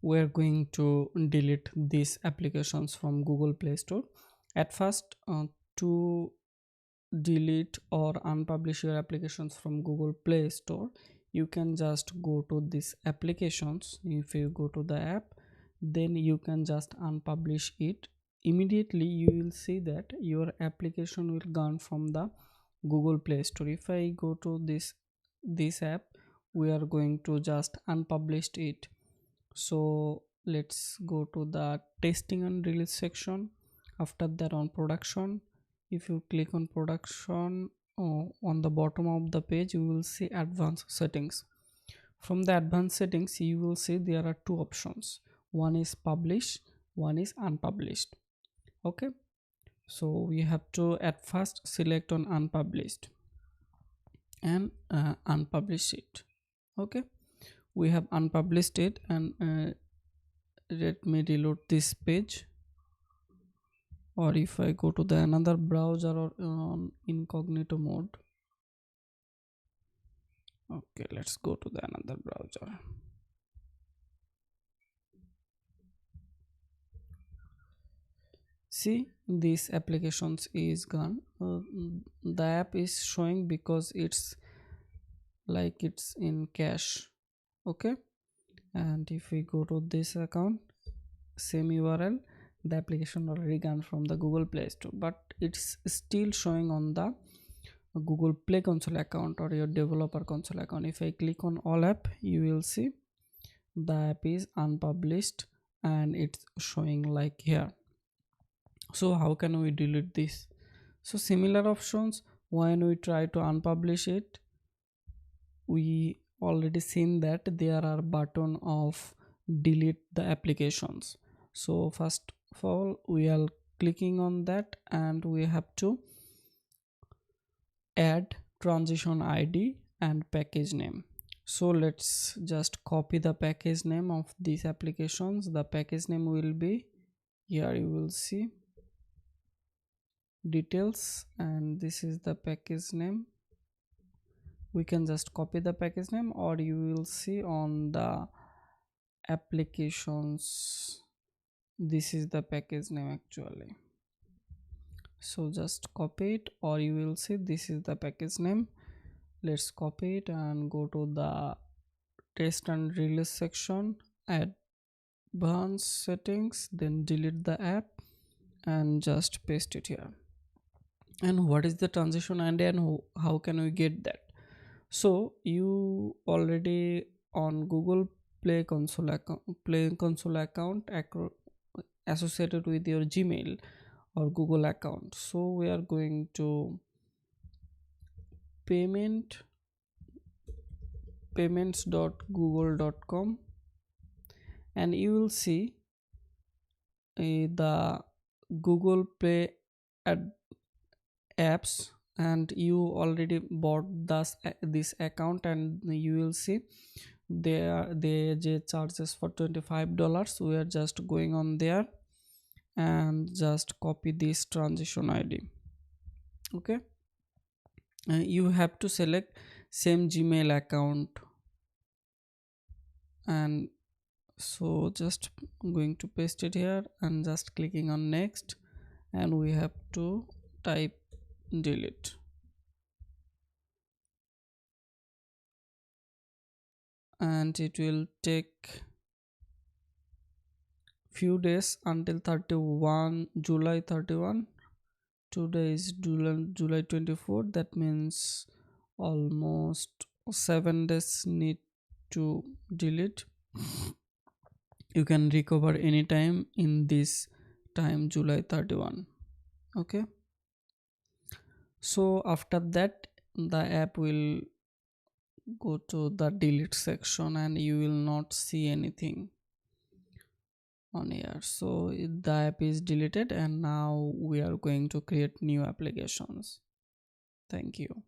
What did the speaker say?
we're going to delete these applications from Google Play Store. At first, to delete or unpublish your applications from Google Play Store, you can just go to these applications. If you go to the app, then you can just unpublish it. Immediately you will see that your application will gone from the Google Play Store. If I go to this app, we are going to just unpublish it. So let's go to the testing and release section. After that, on production, if you click on production, on the bottom of the page you will see advanced settings. From the advanced settings you will see there are two options. One is publish, one is unpublished. Okay, so we have to at first select on unpublished and unpublish it. Okay, we have unpublished it, and let me reload this page. Or if I go to the another browser or on incognito mode. Okay, let's go to the another browser. See, these applications is gone. The app is showing because it's like it's in cache. Okay, and if we go to this account, same URL, the application already gone from the Google Play Store, but it's still showing on the Google Play Console account or your developer console account. If I click on all app, you will see the app is unpublished and it's showing like here. So how can we delete this? So similar options, when we try to unpublish it, we already seen that there are button of delete the applications. So first of all we are clicking on that, and we have to add transition ID and package name. So let's just copy the package name of these applications. The package name will be here, you will see details, and this is the package name. We can just copy the package name, or you will see on the applications, this is the package name actually. So just copy it, or you will see this is the package name. Let's copy it and go to the test and release section, advanced settings, then delete the app and just paste it here. And what is the transition ID and how can we get that? So you already on Google Play Console account associated with your Gmail or Google account. So we are going to payments.google.com, and you will see the Google Play apps, and you already bought this account, and you will see they charges for $25. We are just going on there and just copy this transition ID. Okay, you have to select same Gmail account, and so just going to paste it here and just clicking on next, and we have to type delete, and it will take few days until 31 July 31. Today is July 24. That means almost 7 days need to delete. You can recover anytime in this time, July 31. Okay, so after that the app will go to the delete section and you will not see anything on here. So the app is deleted, and now we are going to create new applications. Thank you.